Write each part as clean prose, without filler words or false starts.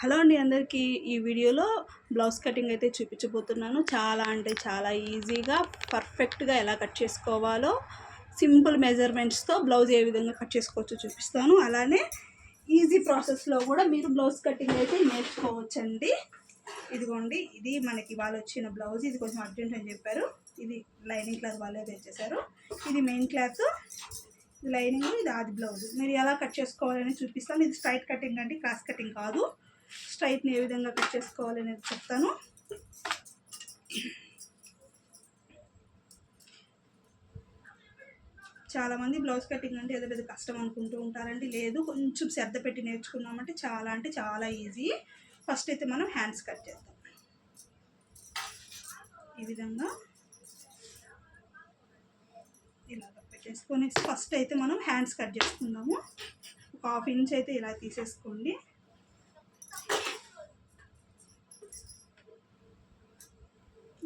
Hello అండి అందరికీ. ఈ వీడియోలో బ్లౌజ్ కటింగ్ అయితే చూపించబోతున్నాను. చాలా అంటే చాలా ఈజీగా పర్ఫెక్ట్గా ఎలా కట్ చేసుకోవాలో సింపుల్ మెజర్మెంట్స్తో బ్లౌజ్ ఏ విధంగా కట్ చేసుకోవచ్చో చూపిస్తాను. అలానే ఈజీ ప్రాసెస్లో కూడా మీరు బ్లౌజ్ కటింగ్ అయితే నేర్చుకోవచ్చండి. ఇదిగోండి, ఇది మనకి వాళ్ళు వచ్చిన బ్లౌజ్. ఇది కొంచెం అర్జెంట్ అని చెప్పారు. ఇది లైనింగ్ క్లాత్ వాళ్ళే తెచ్చేసారు. ఇది మెయిన్ క్లాత్, ఇది లైనింగ్, ఇది ఆది బ్లౌజ్. మీరు ఎలా కట్ చేసుకోవాలని చూపిస్తాను. ఇది స్ట్రైట్ కటింగ్ అండి, క్రాస్ కటింగ్ కాదు. స్ట్రైట్ని ఏ విధంగా కట్ చేసుకోవాలనేది చెప్తాను. చాలామంది బ్లౌజ్ కటింగ్ అంటే ఏదో పెద్ద కష్టం అనుకుంటూ ఉంటారండి. లేదు, కొంచెం శ్రద్ధ పెట్టి నేర్చుకున్నామంటే చాలా అంటే చాలా ఈజీ. ఫస్ట్ అయితే మనం హ్యాండ్స్ కట్ చేద్దాం. ఈ విధంగా ఇలాగ పెట్టేసుకొని ఫస్ట్ అయితే మనం హ్యాండ్స్ కట్ చేసుకుందాము. ఒక 1/2 ఇంచ్ అయితే ఇలా తీసేసుకోండి.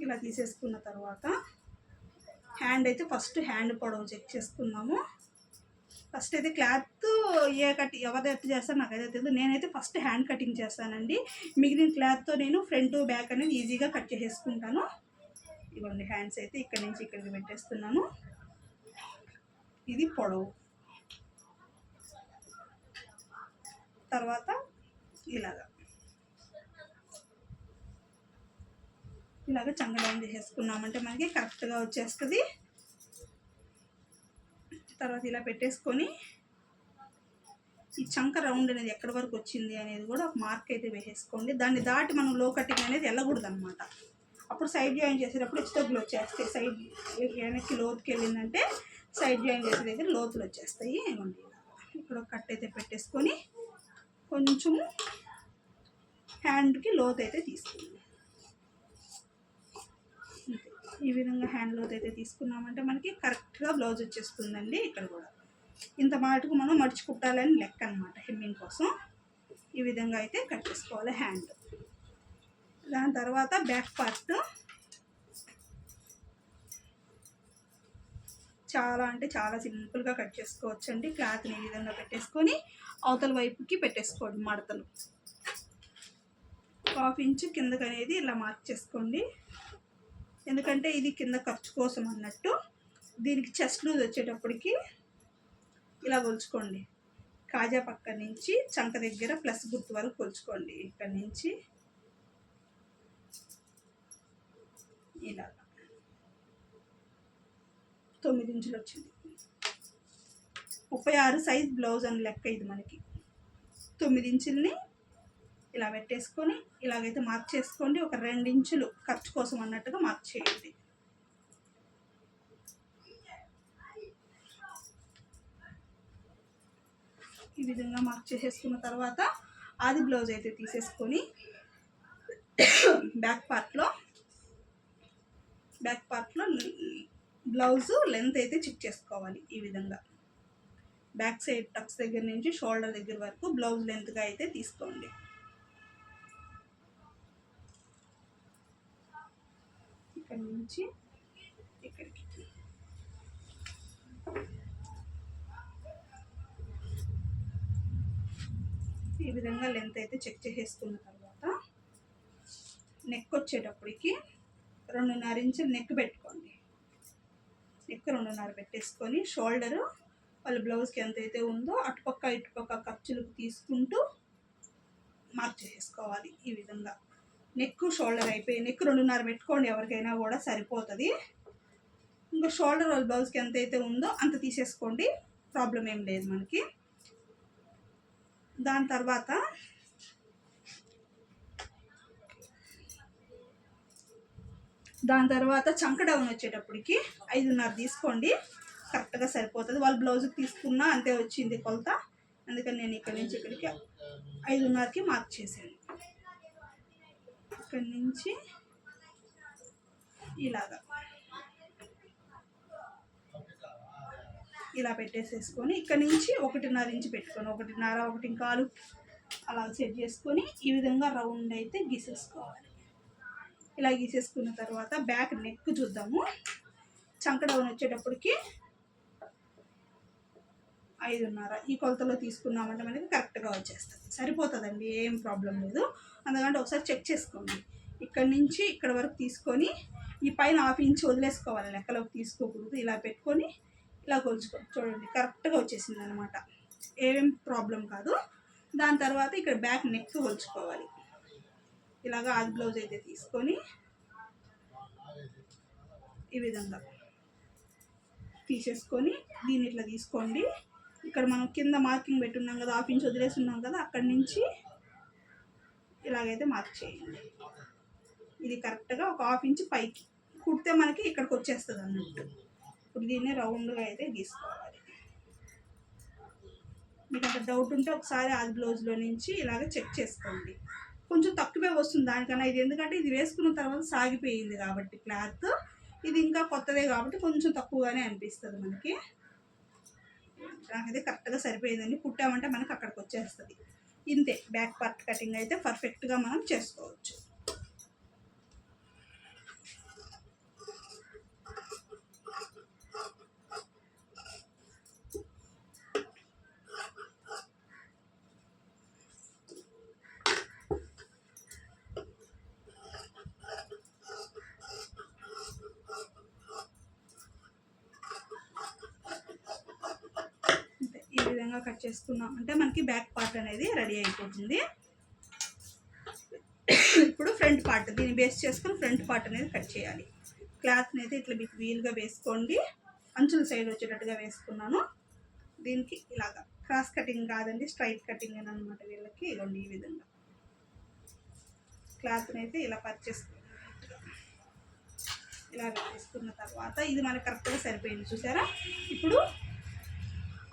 ఇలా తీసేసుకున్న తర్వాత హ్యాండ్ అయితే ఫస్ట్ హ్యాండ్ పొడవు చెక్ చేసుకున్నాము. ఫస్ట్ అయితే క్లాత్ ఎవరు ఎట్టు చేస్తారో నాకైతే తెలియదు. నేనైతే ఫస్ట్ హ్యాండ్ కటింగ్ చేస్తానండి. మిగిలిన క్లాత్తో నేను ఫ్రంట్ బ్యాక్ అనేది ఈజీగా కట్ చేసేసుకుంటాను. ఇవ్వండి, హ్యాండ్స్ అయితే ఇక్కడి నుంచి ఇక్కడికి పెట్టేస్తున్నాను. ఇది పొడవు. తర్వాత ఇలాగ చంగడం చేసేసుకున్నామంటే మనకి కరెక్ట్గా వచ్చేస్తుంది. తర్వాత ఇలా పెట్టేసుకొని ఈ చంక రౌండ్ అనేది ఎక్కడి వరకు వచ్చింది అనేది కూడా ఒక మార్క్ అయితే వేసేసుకోండి. దాన్ని దాటి మనం లో కటింగ్ అనేది వెళ్ళకూడదు అనమాట. అప్పుడు సైడ్ జాయిన్ చేసేటప్పుడు హెచ్చుతగ్గులు వచ్చేస్తాయి. సైడ్ వెనక్కి లోతుకి వెళ్ళిందంటే సైడ్ జాయిన్ చేసే దగ్గర లోతులు వచ్చేస్తాయి. ఇవ్వండి, ఇక్కడ ఒక కట్ అయితే పెట్టేసుకొని కొంచెము హ్యాండ్కి లోతు అయితే తీసుకుందాం. ఈ విధంగా హ్యాండ్ లోత్ అయితే తీసుకున్నామంటే మనకి కరెక్ట్గా బ్లౌజ్ వచ్చేస్తుందండి. ఇక్కడ కూడా ఇంత మాటకు మనం మడిచి కుట్టాలని లెక్క అనమాట. హెమ్మింగ్ కోసం ఈ విధంగా అయితే కట్ చేసుకోవాలి హ్యాండ్. దాని తర్వాత బ్యాక్ పార్ట్ చాలా అంటే చాలా సింపుల్గా కట్ చేసుకోవచ్చండి. క్లాత్ని ఈ విధంగా పెట్టేసుకొని అవతల వైపుకి పెట్టేసుకోండి మడతలు. 1/2 ఇంచ్ కిందకి అనేది ఇలా మార్క్ చేసుకోండి. ఎందుకంటే ఇది కింద ఖర్చు కోసం అన్నట్టు. దీనికి చెస్ట్ లూజ్ వచ్చేటప్పటికి ఇలా కొలుచుకోండి. కాజా పక్క నుంచి చంక దగ్గర ప్లస్ గుర్తు వరకు కొలుచుకోండి. ఇక్కడి నుంచి ఇలా 9 ఇంచులు వచ్చింది. 36 సైజ్ బ్లౌజ్ అని లెక్క. ఇది మనకి 9 ఇంచుల్ని ఇలా పెట్టేసుకొని ఇలాగైతే మార్క్ చేసుకోండి. ఒక 2 ఇంచులు ఖర్చు కోసం అన్నట్టుగా మార్క్ చేయండి. ఈ విధంగా మార్క్ చేసేసుకున్న తర్వాత ఆది బ్లౌజ్ అయితే తీసేసుకొని బ్యాక్ పార్ట్లో బ్లౌజ్ లెంత్ అయితే చెక్ చేసుకోవాలి. ఈ విధంగా బ్యాక్ సైడ్ టక్స్ దగ్గర నుంచి షోల్డర్ దగ్గర వరకు బ్లౌజ్ లెంత్గా అయితే తీసుకోండి. ఇక్కడ నుంచి ఇక్కడికి ఈ విధంగా లెంత్ అయితే చెక్ చేసేసుకున్న తర్వాత నెక్ వచ్చేటప్పటికి 2.5 ఇంచులు నెక్ పెట్టుకోండి. నెక్ 2.5 పెట్టేసుకొని షోల్డరు వాళ్ళ బ్లౌజ్కి ఎంత అయితే ఉందో అటుపక్క ఇటుపక్క ఖర్చులకు తీసుకుంటూ మార్క్ చేసేసుకోవాలి. ఈ విధంగా నెక్ షోల్డర్ అయిపోయి నెక్ 2.5 పెట్టుకోండి. ఎవరికైనా కూడా సరిపోతుంది. ఇంకా షోల్డర్ వాళ్ళ బ్లౌజ్కి ఎంత అయితే ఉందో అంత తీసేసుకోండి, ప్రాబ్లం ఏం లేదు మనకి. దాని తర్వాత చంక డౌన్ వచ్చేటప్పటికి 5.5 తీసుకోండి. కరెక్ట్గా సరిపోతుంది. వాళ్ళ బ్లౌజ్కి తీసుకున్నా అంతే వచ్చింది కొలత. అందుకని నేను ఇక్కడి నుంచి ఇక్కడికి 5.5కి మార్క్ చేశాను. ఇక్కడి నుంచి ఇలాగా ఇలా పెట్టేసేసుకొని ఇక్కడ నుంచి 1.5 ఇంచు పెట్టుకొని 1.5 1.25 అలా సెట్ చేసుకొని ఈ విధంగా రౌండ్ అయితే గీసేసుకోవాలి. ఇలా గీసేసుకున్న తర్వాత బ్యాక్ నెక్ చూద్దాము. చంక డౌన్ వచ్చేటప్పటికి 5:30 ఈ కొలతలో తీసుకున్నామంటే మనకి కరెక్ట్గా వచ్చేస్తుంది, సరిపోతుందండి, ఏం ప్రాబ్లం లేదు. అందుకంటే ఒకసారి చెక్ చేసుకోండి. ఇక్కడ నుంచి ఇక్కడ వరకు తీసుకొని ఈ పైన 1/2 ఇంచ్ వదిలేసుకోవాలి, లెక్కలోకి తీసుకోకూడదు. ఇలా పెట్టుకొని ఇలా కొలుచుకోండి, చూడండి కరెక్ట్గా వచ్చేసింది అనమాట, ఏం ప్రాబ్లం కాదు. దాని తర్వాత ఇక్కడ బ్యాక్ నెక్ కొలుచుకోవాలి. ఇలాగ ఆది బ్లౌజ్ అయితే తీసుకొని ఈ విధంగా తీసేసుకొని దీన్ని ఇట్లా తీసుకోండి. ఇక్కడ మనం కింద మార్కింగ్ పెట్టున్నాం కదా, 1/2 ఇంచ్ వదిలేసి ఉన్నాం కదా, అక్కడి నుంచి ఇలాగైతే మార్క్ చేయండి. ఇది కరెక్ట్గా ఒక 1/2 ఇంచ్ పైకి కుడితే మనకి ఇక్కడికి వచ్చేస్తుంది అన్నట్టు. ఇప్పుడు దీన్ని రౌండ్గా అయితే గీసుకోవాలి. మీకు అంత డౌట్ ఉంటే ఒకసారి ఆది బ్లౌజ్లో నుంచి ఇలాగ చెక్ చేసుకోండి. కొంచెం తక్కువే వస్తుంది దానికన్నా, ఇది ఎందుకంటే ఇది వేసుకున్న తర్వాత సాగిపోయింది కాబట్టి క్లాత్, ఇది ఇంకా కొత్తదే కాబట్టి కొంచెం తక్కువగానే అనిపిస్తుంది మనకి. నాకైతే కరెక్ట్గా సరిపోయిందండి, కుట్టామంటే మనకి అక్కడికి వచ్చేస్తుంది. ఇంతే, బ్యాక్ పార్ట్ కటింగ్ అయితే పర్ఫెక్ట్గా మనం చేసుకోవచ్చు. ఈ విధంగా కట్ చేసుకున్నాం అంటే మనకి బ్యాక్ పార్ట్ అనేది రెడీ అయిపోతుంది. ఇప్పుడు ఫ్రంట్ పార్ట్, దీన్ని బేస్ చేసుకొని ఫ్రంట్ పార్ట్ అనేది కట్ చేయాలి. క్లాత్ని అయితే ఇట్లా మీకు వీలుగా వేసుకోండి, అంచుల సైడ్ వచ్చేటట్టుగా వేసుకున్నాను. దీనికి ఇలాగా క్రాస్ కటింగ్ కాదండి, స్ట్రైట్ కటింగ్ అని అనమాట వీళ్ళకి. ఇవ్వండి ఈ విధంగా క్లాత్ని అయితే ఇలా పర్చేసుకుని ఇలా వేసుకున్న తర్వాత ఇది మనకు కరెక్ట్గా సరిపోయింది, చూసారా. ఇప్పుడు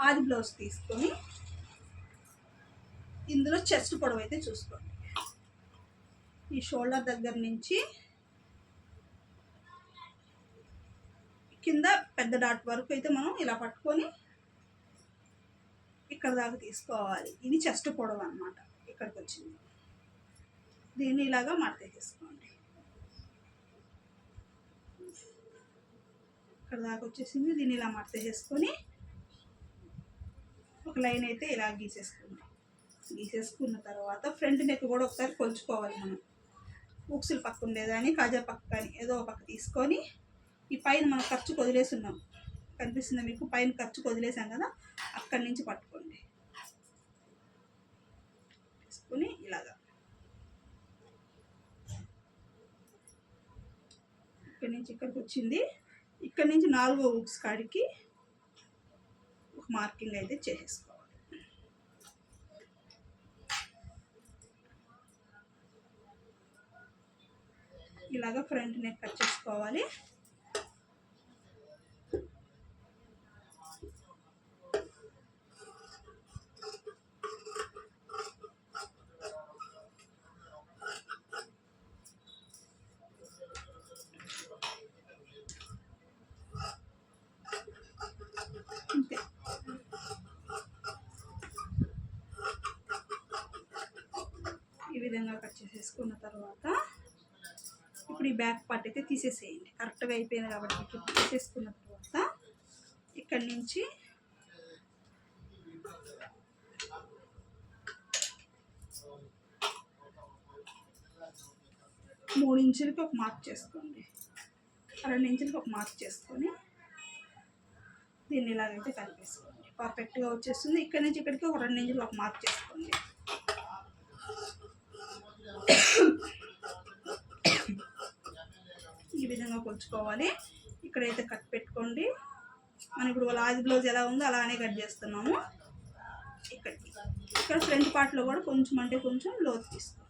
ఆది బ్లౌజ్ తీసుకొని ఇందులో చెస్ట్ పొడవు అయితే చూసుకోండి. ఈ షోల్డర్ దగ్గర నుంచి కింద పెద్ద డాట్ వరకు అయితే మనం ఇలా పట్టుకొని ఇక్కడ దాకా తీసుకోవాలి. ఇది చెస్ట్ పొడవు అన్నమాట, ఇక్కడికి వచ్చింది. దీన్ని ఇలాగా మడత తీసుకోండి, ఇక్కడ దాకా వచ్చేసింది. దీన్ని ఇలా మడత చేసుకొని ఒక లైన్ అయితే ఇలా గీసేసుకోండి. గీసేసుకున్న తర్వాత ఫ్రంట్ నెక్ కూడా ఒకసారి కొలుచుకోవాలి మనం. ఉక్సులు పక్క ఉండేదాన్ని, కాజా పక్క కానీ ఏదో ఒక పక్క తీసుకొని ఈ పైన మనం ఖర్చు వదిలేసి ఉన్నాం, కనిపిస్తుందా మీకు, పైన ఖర్చు వదిలేసాం కదా, అక్కడి నుంచి పట్టుకోండి. తీసుకొని ఇలాగా ఇక్కడి నుంచి ఇక్కడికి వచ్చింది. ఇక్కడి నుంచి 4వ ఉక్స్ కాడికి ఒక మార్కింగ్ అయితే చేసేసుకోవాలి. ఇలాగా ఫ్రంట్ నెక్ కట్ చేసుకోవాలి. అంతే, ఈ విధంగా కట్ చేసేసుకున్న తర్వాత ఇప్పుడు ఈ బ్యాక్ పార్ట్ అయితే తీసేసేయండి. కరెక్ట్గా అయిపోయింది కాబట్టి ఇప్పుడు తీసేసుకున్న తర్వాత ఇక్కడి నుంచి మూడు ఇంచులకి ఒక మార్క్ చేసుకోండి, 2 ఇంచులకి ఒక మార్క్ చేసుకొని దీన్ని ఇలాగైతే కలిపేసుకోండి. పర్ఫెక్ట్గా వచ్చేస్తుంది. ఇక్కడి నుంచి ఇక్కడికి ఒక 2 ఇంచులు ఒక మార్క్ చేసుకోండి. ఈ విధంగా కొలుచుకోవాలి. ఇక్కడైతే కట్ పెట్టుకోండి. మనం ఇప్పుడు వాళ్ళ ఆది బ్లౌజ్ ఎలా ఉందో అలానే కట్ చేస్తున్నాము. ఇక్కడికి ఇక్కడ ఫ్రంట్ పార్ట్లో కూడా కొంచెం అంటే కొంచెం లోతు తీసుకోండి.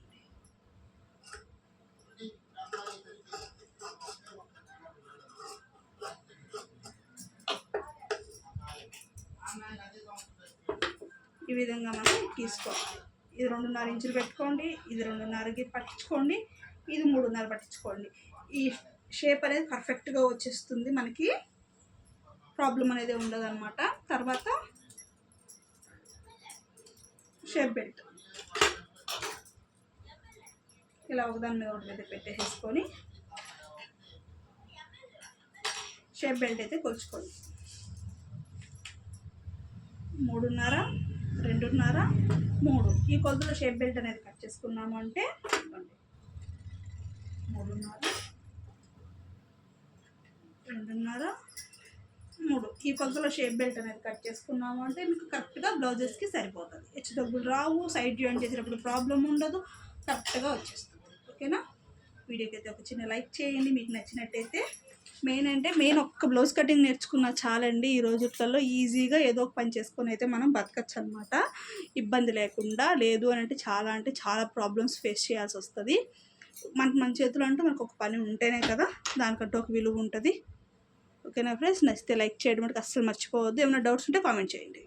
ఈ విధంగా మనం తీసుకోవాలి. ఇది 2.5 ఇంచులు పెట్టుకోండి, ఇది 2.5కి పట్టించుకోండి, ఇది 3.5 పట్టించుకోండి. ఈ షేప్ అనేది పర్ఫెక్ట్గా వచ్చేస్తుంది, మనకి ప్రాబ్లం అనేది ఉండదు అనమాట. తర్వాత షేప్ బెల్ట్ ఇలా ఒకదాని మీద ఒకటి అయితే పెట్టేసుకొని షేప్ బెల్ట్ అయితే కొలుచుకోండి. 3:30, 2:30, 3 ఈ కొలతలో షేప్ బెల్ట్ అనేది కట్ చేసుకున్నాము అంటే 3:30, 2:30, 3 ఈ కొలతలో షేప్ బెల్ట్ అనేది కట్ చేసుకున్నాము అంటే మీకు కరెక్ట్గా బ్లౌజెస్కి సరిపోతుంది. హెచ్చుతగ్గులు రావు, సైడ్ జాయిన్ చేసేటప్పుడు ప్రాబ్లం ఉండదు, కరెక్ట్గా వచ్చేస్తుంది. ఓకేనా? వీడియోకి అయితే ఒక చిన్న లైక్ చేయండి మీకు నచ్చినట్టయితే. మెయిన్ ఒక్క బ్లౌజ్ కటింగ్ నేర్చుకున్నా చాలండి. ఈ రోజులలో ఈజీగా ఏదో ఒక పని చేసుకొని అయితే మనం బతకచ్చు అనమాట, ఇబ్బంది లేకుండా. లేదు అని అంటే చాలా ప్రాబ్లమ్స్ ఫేస్ చేయాల్సి వస్తుంది. మన చేతిలో అంటే మనకు ఒక పని ఉంటేనే కదా దానికంటే ఒక విలువ ఉంటుంది. ఓకేనా ఫ్రెండ్స్? నచ్చితే లైక్ చేయడం అంటే అస్సలు మర్చిపోవద్దు. ఏమైనా డౌట్స్ ఉంటే కామెంట్ చేయండి.